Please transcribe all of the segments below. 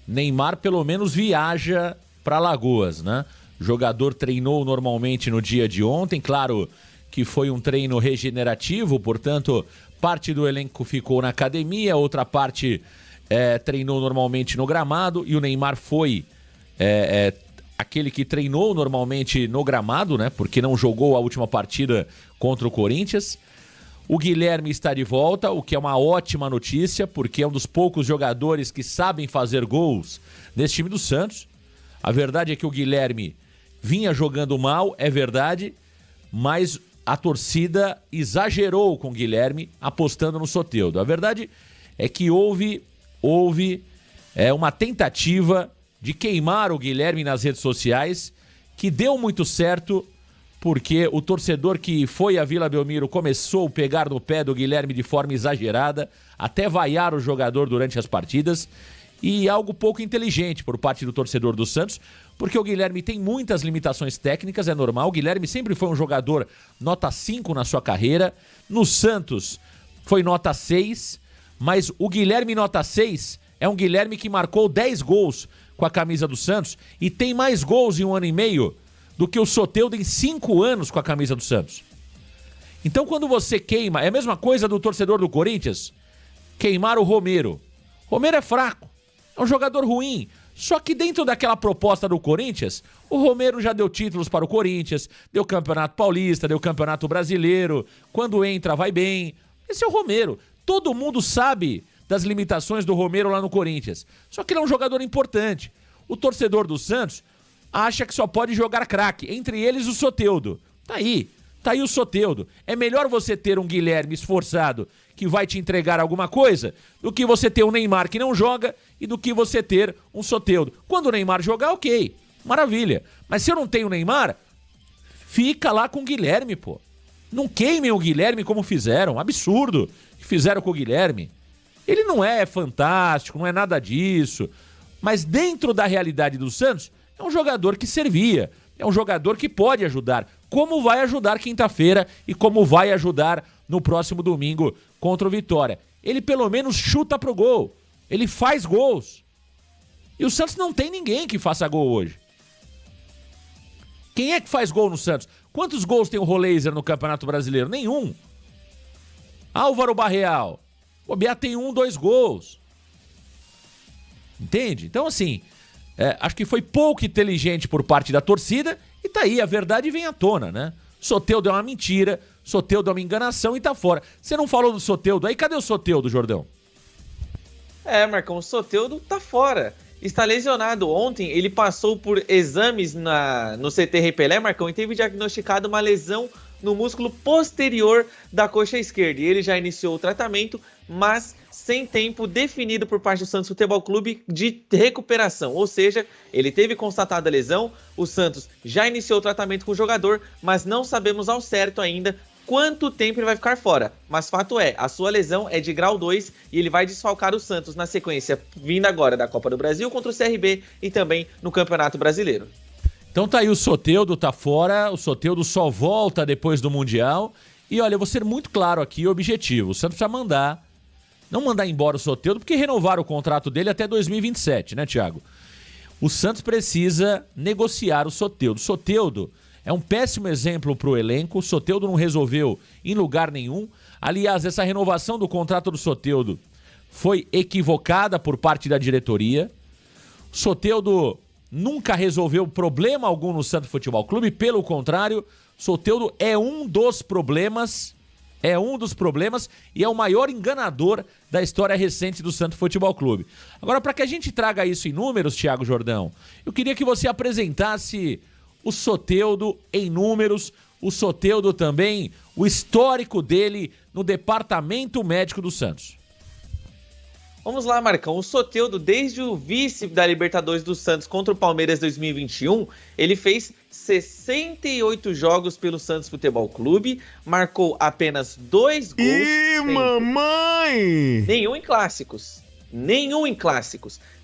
Neymar pelo menos viaja para Alagoas, né? O jogador treinou normalmente no dia de ontem, claro que foi um treino regenerativo, portanto, parte do elenco ficou na academia, outra parte treinou normalmente no gramado, e o Neymar foi aquele que treinou normalmente no gramado, né? Porque não jogou a última partida contra o Corinthians. O Guilherme está de volta, o que é uma ótima notícia, porque é um dos poucos jogadores que sabem fazer gols nesse time do Santos. A verdade é que o Guilherme vinha jogando mal, é verdade, mas a torcida exagerou com o Guilherme apostando no Soteldo. A verdade é que houve uma tentativa de queimar o Guilherme nas redes sociais, que deu muito certo, porque o torcedor que foi à Vila Belmiro começou a pegar no pé do Guilherme de forma exagerada, até vaiar o jogador durante as partidas, e algo pouco inteligente por parte do torcedor do Santos, porque o Guilherme tem muitas limitações técnicas, é normal. O Guilherme sempre foi um jogador nota 5 na sua carreira, no Santos foi nota 6, mas o Guilherme nota 6 é um Guilherme que marcou 10 gols com a camisa do Santos e tem mais gols em 1 ano e meio do que o Soteldo em 5 anos com a camisa do Santos. Então, quando você queima, é a mesma coisa do torcedor do Corinthians queimar o Romero. Romero é fraco, é um jogador ruim, só que dentro daquela proposta do Corinthians, o Romero já deu títulos para o Corinthians, deu Campeonato Paulista, deu Campeonato Brasileiro, quando entra vai bem. Esse é o Romero. Todo mundo sabe das limitações do Romero lá no Corinthians, só que ele é um jogador importante. O torcedor do Santos acha que só pode jogar craque, entre eles o Soteldo. Tá aí o Soteldo. É melhor você ter um Guilherme esforçado que vai te entregar alguma coisa do que você ter um Neymar que não joga e do que você ter um Soteldo. Quando o Neymar jogar, ok, maravilha. Mas se eu não tenho o Neymar, fica lá com o Guilherme, pô. Não queimem o Guilherme como fizeram, absurdo que fizeram com o Guilherme. Ele não é fantástico, não é nada disso, mas dentro da realidade do Santos, é um jogador que servia, é um jogador que pode ajudar, como vai ajudar quinta-feira e como vai ajudar no próximo domingo contra o Vitória. Ele pelo menos chuta pro gol, ele faz gols. E o Santos não tem ninguém que faça gol hoje. Quem é que faz gol no Santos? Quantos gols tem o Roleiser no Campeonato Brasileiro? Nenhum. Álvaro Barreal, o Biá tem 2 gols. Entende? Então, assim, acho que foi pouco inteligente por parte da torcida e tá aí, a verdade vem à tona, né? Soteldo é uma mentira, Soteldo é uma enganação e tá fora. Você não falou do Soteldo aí? Cadê o Soteldo, Jordão? Marcão, o Soteldo tá fora. Está lesionado. Ontem ele passou por exames no CT Repelé, Marcão, e teve diagnosticado uma lesão no músculo posterior da coxa esquerda. E ele já iniciou o tratamento, mas sem tempo definido por parte do Santos Futebol Clube de recuperação. Ou seja, ele teve constatada a lesão, o Santos já iniciou o tratamento com o jogador, mas não sabemos ao certo ainda quanto tempo ele vai ficar fora. Mas fato é, a sua lesão é de grau 2 e ele vai desfalcar o Santos na sequência vindo agora da Copa do Brasil contra o CRB e também no Campeonato Brasileiro. Então tá aí, o Soteldo tá fora, o Soteldo só volta depois do Mundial. E olha, eu vou ser muito claro aqui, objetivo. O Santos precisa não mandar embora o Soteldo, porque renovaram o contrato dele até 2027, né, Thiago? O Santos precisa negociar o Soteldo. O Soteldo é um péssimo exemplo pro elenco, o Soteldo não resolveu em lugar nenhum. Aliás, essa renovação do contrato do Soteldo foi equivocada por parte da diretoria. O Soteldo nunca resolveu problema algum no Santos Futebol Clube, pelo contrário, Soteldo é um dos problemas e é o maior enganador da história recente do Santos Futebol Clube. Agora, para que a gente traga isso em números, Thiago Jordão, eu queria que você apresentasse o Soteldo em números, o Soteldo também, o histórico dele no departamento médico do Santos. Vamos lá, Marcão. O Soteldo, desde o vice da Libertadores do Santos contra o Palmeiras 2021, ele fez 68 jogos pelo Santos Futebol Clube, marcou apenas 2 gols. Ih, mamãe! Nenhum em clássicos.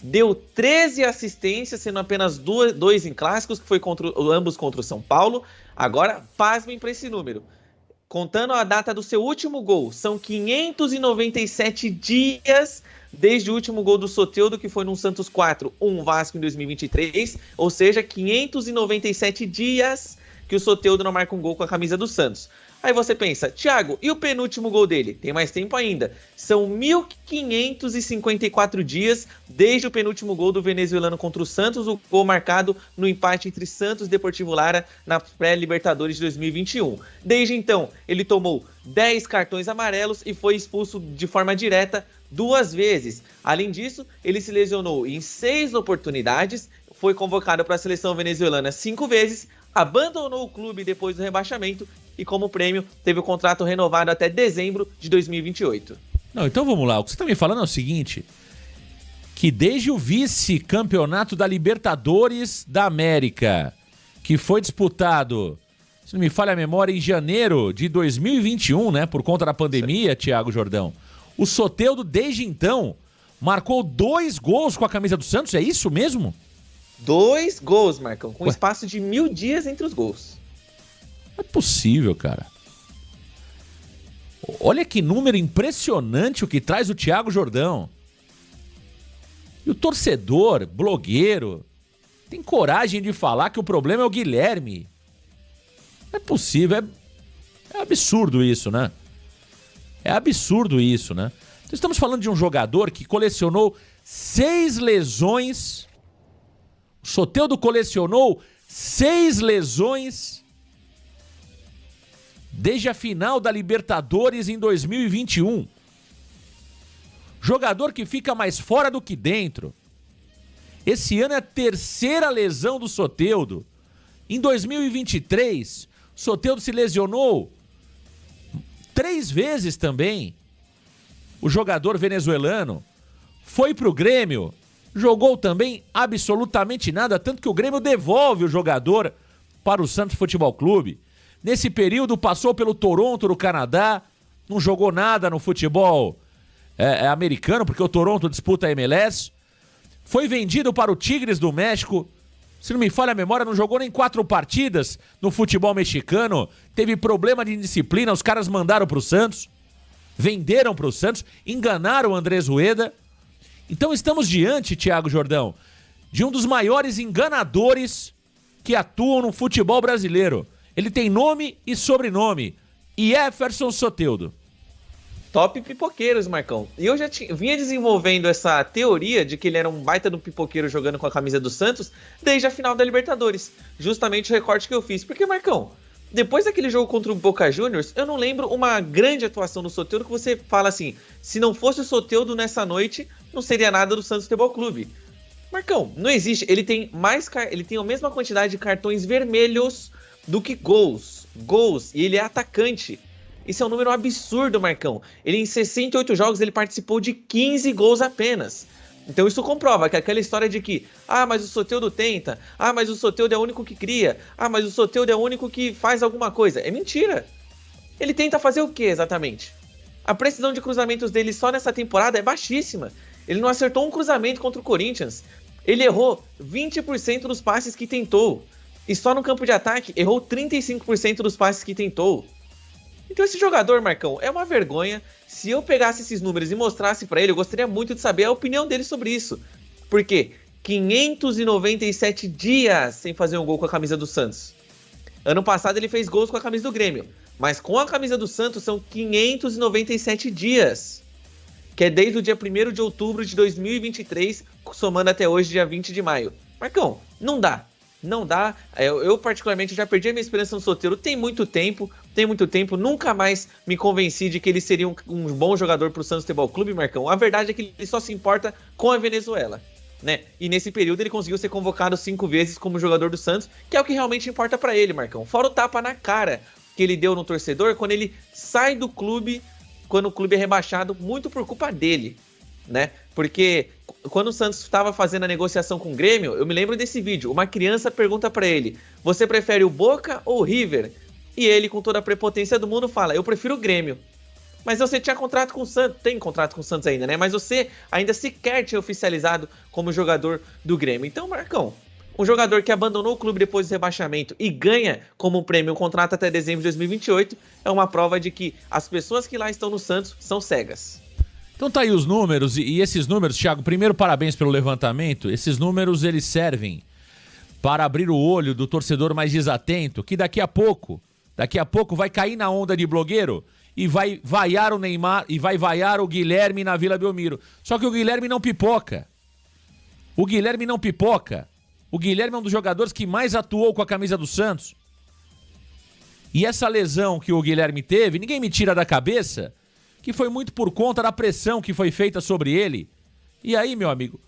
Deu 13 assistências, sendo apenas 2 em clássicos, que foi ambos contra o São Paulo. Agora, pasmem para esse número. Contando a data do seu último gol, são 597 dias desde o último gol do Soteldo, que foi num Santos 4, Vasco em 2023, ou seja, 597 dias que o Soteldo não marca um gol com a camisa do Santos. Aí você pensa, Thiago, e o penúltimo gol dele? Tem mais tempo ainda. São 1.554 dias desde o penúltimo gol do venezuelano contra o Santos, o gol marcado no empate entre Santos e Deportivo Lara na pré-Libertadores de 2021. Desde então, ele tomou 10 cartões amarelos e foi expulso de forma direta 2 vezes. Além disso, ele se lesionou em 6 oportunidades, foi convocado para a seleção venezuelana 5 vezes, abandonou o clube depois do rebaixamento e, como prêmio, teve o contrato renovado até dezembro de 2028. Não, então vamos lá. O que você está me falando é o seguinte, que desde o vice-campeonato da Libertadores da América, que foi disputado, se não me falha a memória, em janeiro de 2021, né, por conta da pandemia, Thiago Jordão, o Soteldo, desde então, marcou 2 gols com a camisa do Santos, é isso mesmo? 2 gols, Marcão, com espaço de 1.000 dias entre os gols. Não é possível, cara. Olha que número impressionante o que traz o Thiago Jordão. E o torcedor, blogueiro, tem coragem de falar que o problema é o Guilherme. Não é possível, é absurdo isso, né? É absurdo isso, né? Então, estamos falando de um jogador que colecionou 6 lesões. O Soteldo colecionou 6 lesões desde a final da Libertadores em 2021. Jogador que fica mais fora do que dentro. Esse ano é a 3ª lesão do Soteldo. Em 2023, o Soteldo se lesionou 3 vezes também. O jogador venezuelano foi pro Grêmio, jogou também absolutamente nada, tanto que o Grêmio devolve o jogador para o Santos Futebol Clube. Nesse período passou pelo Toronto do Canadá, não jogou nada no futebol americano, porque o Toronto disputa a MLS. Foi vendido para o Tigres do México, se não me falha a memória, não jogou nem 4 partidas no futebol mexicano, teve problema de indisciplina, os caras mandaram para o Santos, venderam para o Santos, enganaram o Andrés Rueda. Então estamos diante, Thiago Jordão, de um dos maiores enganadores que atuam no futebol brasileiro. Ele tem nome e sobrenome, Jefferson Soteldo. Top pipoqueiros, Marcão. E eu já vinha desenvolvendo essa teoria de que ele era um baita do pipoqueiro jogando com a camisa do Santos desde a final da Libertadores. Justamente o recorte que eu fiz. Porque, Marcão, depois daquele jogo contra o Boca Juniors, eu não lembro uma grande atuação do Soteldo que você fala assim, se não fosse o Soteldo nessa noite, não seria nada do Santos Futebol Clube. Marcão, não existe. Ele tem a mesma quantidade de cartões vermelhos do que gols. E ele é atacante. Isso é um número absurdo, Marcão. Ele em 68 jogos ele participou de 15 gols apenas. Então isso comprova que aquela história de que mas o Soteldo tenta, mas o Soteldo é o único que cria, mas o Soteldo é o único que faz alguma coisa. É mentira. Ele tenta fazer o que exatamente? A precisão de cruzamentos dele só nessa temporada é baixíssima. Ele não acertou um cruzamento contra o Corinthians. Ele errou 20% dos passes que tentou. E só no campo de ataque errou 35% dos passes que tentou. Então esse jogador, Marcão, é uma vergonha. Se eu pegasse esses números e mostrasse pra ele, eu gostaria muito de saber a opinião dele sobre isso. Porque 597 dias sem fazer um gol com a camisa do Santos. Ano passado ele fez gols com a camisa do Grêmio. Mas com a camisa do Santos são 597 dias. Que é desde o dia 1º de outubro de 2023, somando até hoje, dia 20 de maio. Marcão, não dá. Não dá, eu particularmente já perdi a minha esperança no Soteldo tem muito tempo, nunca mais me convenci de que ele seria um bom jogador pro Santos Futebol Clube, Marcão. A verdade é que ele só se importa com a Venezuela, né? E nesse período ele conseguiu ser convocado 5 vezes como jogador do Santos, que é o que realmente importa pra ele, Marcão. Fora o tapa na cara que ele deu no torcedor quando ele sai do clube, quando o clube é rebaixado, muito por culpa dele, né? Porque quando o Santos estava fazendo a negociação com o Grêmio, eu me lembro desse vídeo, uma criança pergunta pra ele, você prefere o Boca ou o River? E ele, com toda a prepotência do mundo, fala, eu prefiro o Grêmio. Mas você tinha contrato com o Santos, tem contrato com o Santos ainda, né? Mas você ainda sequer tinha oficializado como jogador do Grêmio. Então, Marcão, um jogador que abandonou o clube depois do rebaixamento e ganha como prêmio um contrato até dezembro de 2028, é uma prova de que as pessoas que lá estão no Santos são cegas. Então tá aí os números, e esses números, Thiago, primeiro parabéns pelo levantamento. Esses números, eles servem para abrir o olho do torcedor mais desatento, que daqui a pouco vai cair na onda de blogueiro e vai vaiar o Neymar e vai vaiar o Guilherme na Vila Belmiro. Só que o Guilherme não pipoca. O Guilherme é um dos jogadores que mais atuou com a camisa do Santos. E essa lesão que o Guilherme teve, ninguém me tira da cabeça que foi muito por conta da pressão que foi feita sobre ele. E aí, meu amigo,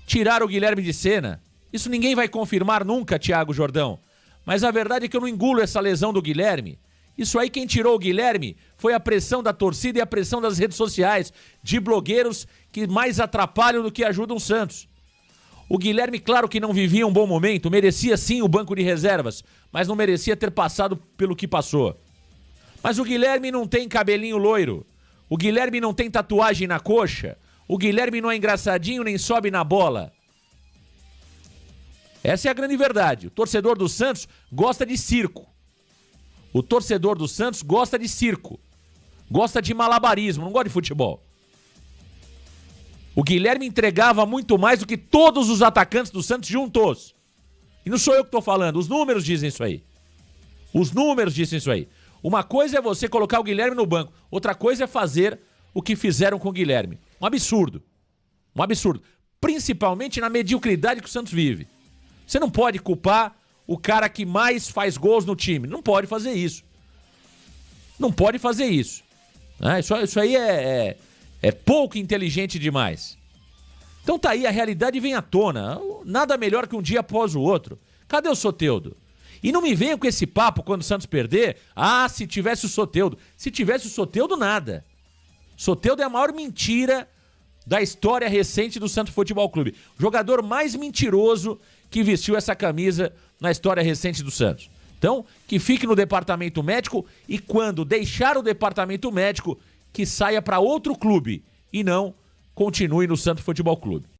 tiraram o Guilherme de cena. Isso ninguém vai confirmar nunca, Thiago Jordão. Mas a verdade é que eu não engulo essa lesão do Guilherme. Isso aí, quem tirou o Guilherme foi a pressão da torcida e a pressão das redes sociais, de blogueiros que mais atrapalham do que ajudam o Santos. O Guilherme, claro que não vivia um bom momento, merecia sim o banco de reservas, mas não merecia ter passado pelo que passou. Mas o Guilherme não tem cabelinho loiro, o Guilherme não tem tatuagem na coxa, o Guilherme não é engraçadinho nem sobe na bola. Essa é a grande verdade. O torcedor do Santos gosta de circo. O torcedor do Santos gosta de circo. Gosta de malabarismo, não gosta de futebol. O Guilherme entregava muito mais do que todos os atacantes do Santos juntos. E não sou eu que estou falando, os números dizem isso aí. Os números dizem isso aí. Uma coisa é você colocar o Guilherme no banco, outra coisa é fazer o que fizeram com o Guilherme. Um absurdo. Um absurdo. Principalmente na mediocridade que o Santos vive. Você não pode culpar o cara que mais faz gols no time. Não pode fazer isso. Não pode fazer isso. Isso aí é pouco inteligente demais. Então tá aí, a realidade vem à tona. Nada melhor que um dia após o outro. Cadê o Soteldo? E não me venham com esse papo quando o Santos perder. Se tivesse o Soteldo. Se tivesse o Soteldo, nada. Soteldo é a maior mentira da história recente do Santos Futebol Clube. O jogador mais mentiroso que vestiu essa camisa na história recente do Santos. Então, que fique no departamento médico e quando deixar o departamento médico, que saia para outro clube e não continue no Santos Futebol Clube.